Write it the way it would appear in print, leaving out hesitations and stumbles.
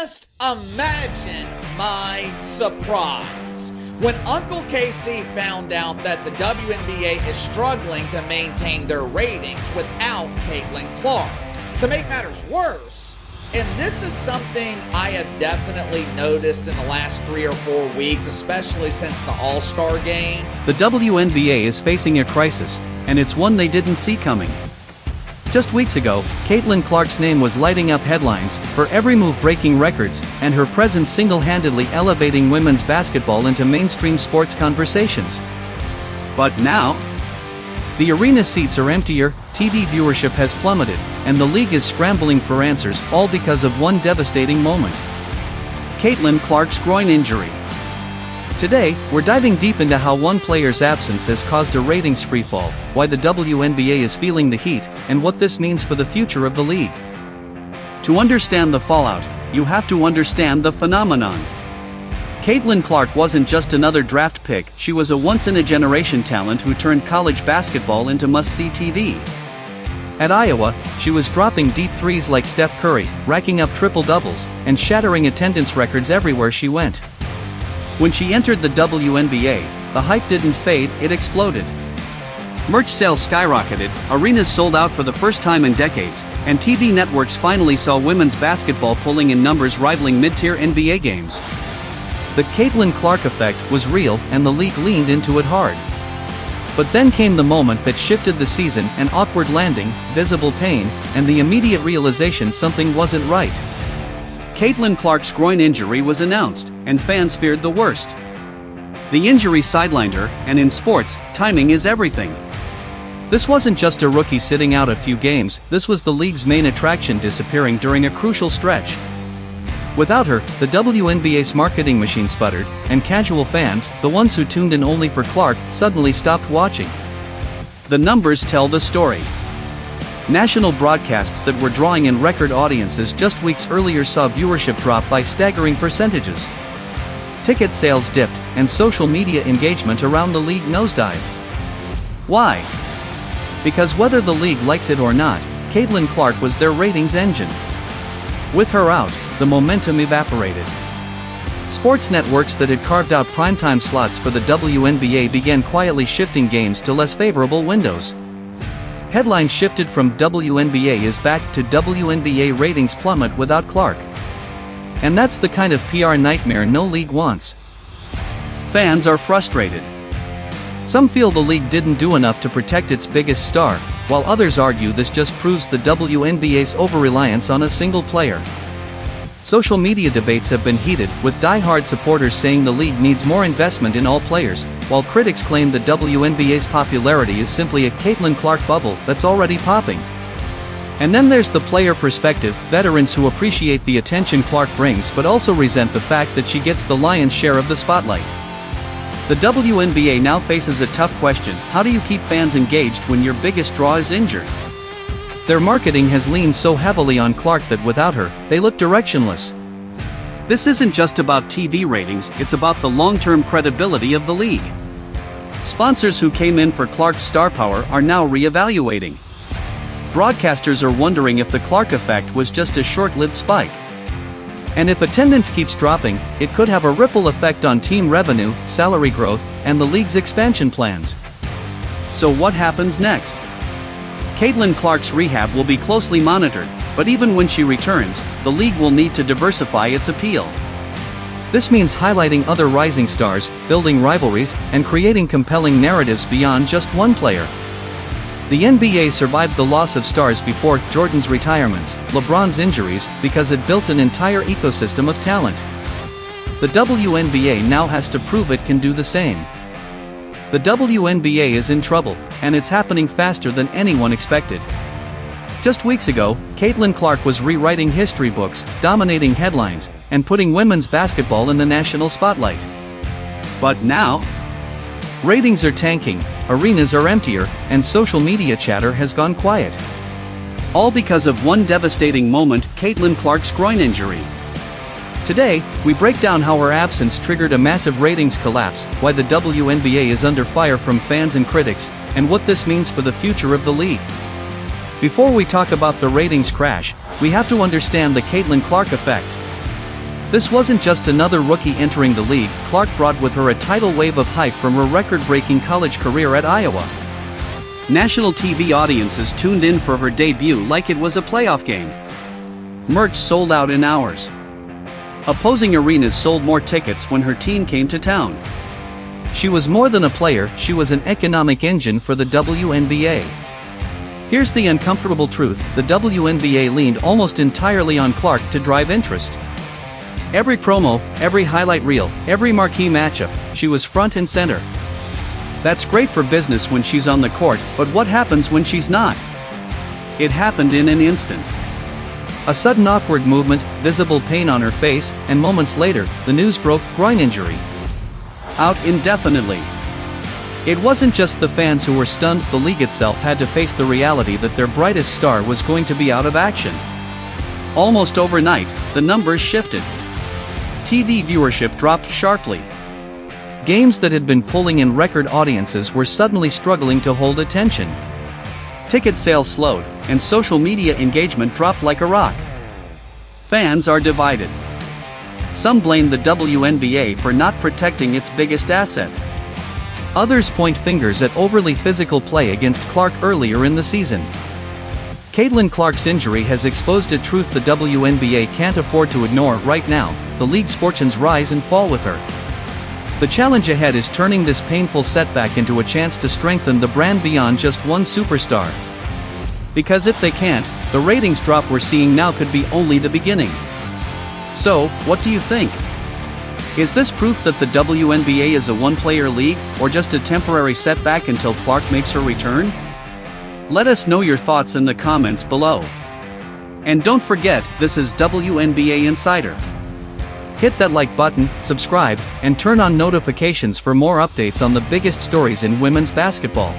Just imagine my surprise when Uncle Casey found out that the WNBA is struggling to maintain their ratings without Caitlin Clark. To make matters worse, and this is something I have definitely noticed in the last 3 or 4 weeks, especially since the All-Star game. The WNBA is facing a crisis, and it's one they didn't see coming. Just weeks ago, Caitlin Clark's name was lighting up headlines, her every move breaking records, and her presence single-handedly elevating women's basketball into mainstream sports conversations. But now, the arena seats are emptier, TV viewership has plummeted, and the league is scrambling for answers, all because of one devastating moment: Caitlin Clark's groin injury. Today, we're diving deep into how one player's absence has caused a ratings freefall, why the WNBA is feeling the heat, and what this means for the future of the league. To understand the fallout, you have to understand the phenomenon. Caitlin Clark wasn't just another draft pick, she was a once-in-a-generation talent who turned college basketball into must-see TV. At Iowa, she was dropping deep threes like Steph Curry, racking up triple-doubles, and shattering attendance records everywhere she went. When she entered the WNBA, the hype didn't fade, it exploded. Merch sales skyrocketed, arenas sold out for the first time in decades, and TV networks finally saw women's basketball pulling in numbers rivaling mid-tier NBA games. The Caitlin Clark effect was real, and the league leaned into it hard. But then came the moment that shifted the season: an awkward landing, visible pain, and the immediate realization something wasn't right. Caitlin Clark's groin injury was announced, and fans feared the worst. The injury sidelined her, and in sports, timing is everything. This wasn't just a rookie sitting out a few games, this was the league's main attraction disappearing during a crucial stretch. Without her, the WNBA's marketing machine sputtered, and casual fans, the ones who tuned in only for Clark, suddenly stopped watching. The numbers tell the story. National broadcasts that were drawing in record audiences just weeks earlier saw viewership drop by staggering percentages. Ticket sales dipped, and social media engagement around the league nosedived. Why? Because whether the league likes it or not, Caitlin Clark was their ratings engine. With her out, the momentum evaporated. Sports networks that had carved out primetime slots for the WNBA began quietly shifting games to less favorable windows. Headlines shifted from WNBA is back to WNBA ratings plummet without Clark. And that's the kind of PR nightmare no league wants. Fans are frustrated. Some feel the league didn't do enough to protect its biggest star, while others argue this just proves the WNBA's over-reliance on a single player. Social media debates have been heated, with die-hard supporters saying the league needs more investment in all players, while critics claim the WNBA's popularity is simply a Caitlin Clark bubble that's already popping. And then there's the player perspective, veterans who appreciate the attention Clark brings but also resent the fact that she gets the lion's share of the spotlight. The WNBA now faces a tough question: how do you keep fans engaged when your biggest draw is injured? Their marketing has leaned so heavily on Clark that without her, they look directionless. This isn't just about TV ratings, it's about the long-term credibility of the league. Sponsors who came in for Clark's star power are now re-evaluating. Broadcasters are wondering if the Clark effect was just a short-lived spike. And if attendance keeps dropping, it could have a ripple effect on team revenue, salary growth, and the league's expansion plans. So what happens next? Caitlin Clark's rehab will be closely monitored, but even when she returns, the league will need to diversify its appeal. This means highlighting other rising stars, building rivalries, and creating compelling narratives beyond just one player. The NBA survived the loss of stars before Jordan's retirements, LeBron's injuries, because it built an entire ecosystem of talent. The WNBA now has to prove it can do the same. The WNBA is in trouble, and it's happening faster than anyone expected. Just weeks ago, Caitlin Clark was rewriting history books, dominating headlines, and putting women's basketball in the national spotlight. But now, ratings are tanking, arenas are emptier, and social media chatter has gone quiet. All because of one devastating moment: Caitlin Clark's groin injury. Today, we break down how her absence triggered a massive ratings collapse, why the WNBA is under fire from fans and critics, and what this means for the future of the league. Before we talk about the ratings crash, we have to understand the Caitlin Clark effect. This wasn't just another rookie entering the league. Clark brought with her a tidal wave of hype from her record-breaking college career at Iowa. National TV audiences tuned in for her debut like it was a playoff game. Merch sold out in hours. Opposing arenas sold more tickets when her team came to town. She was more than a player, she was an economic engine for the WNBA. Here's the uncomfortable truth: the WNBA leaned almost entirely on Clark to drive interest. Every promo, every highlight reel, every marquee matchup, she was front and center. That's great for business when she's on the court, but what happens when she's not? It happened in an instant. A sudden awkward movement, visible pain on her face, and moments later, the news broke: groin injury. Out indefinitely. It wasn't just the fans who were stunned, the league itself had to face the reality that their brightest star was going to be out of action. Almost overnight, the numbers shifted. TV viewership dropped sharply. Games that had been pulling in record audiences were suddenly struggling to hold attention. Ticket sales slowed, and social media engagement dropped like a rock. Fans are divided. Some blame the WNBA for not protecting its biggest asset. Others point fingers at overly physical play against Clark earlier in the season. Caitlin Clark's injury has exposed a truth the WNBA can't afford to ignore right now: the league's fortunes rise and fall with her. The challenge ahead is turning this painful setback into a chance to strengthen the brand beyond just one superstar. Because if they can't, the ratings drop we're seeing now could be only the beginning. So, what do you think? Is this proof that the WNBA is a one-player league, or just a temporary setback until Clark makes her return? Let us know your thoughts in the comments below. And don't forget, this is WNBA Insider. Hit that like button, subscribe, and turn on notifications for more updates on the biggest stories in women's basketball.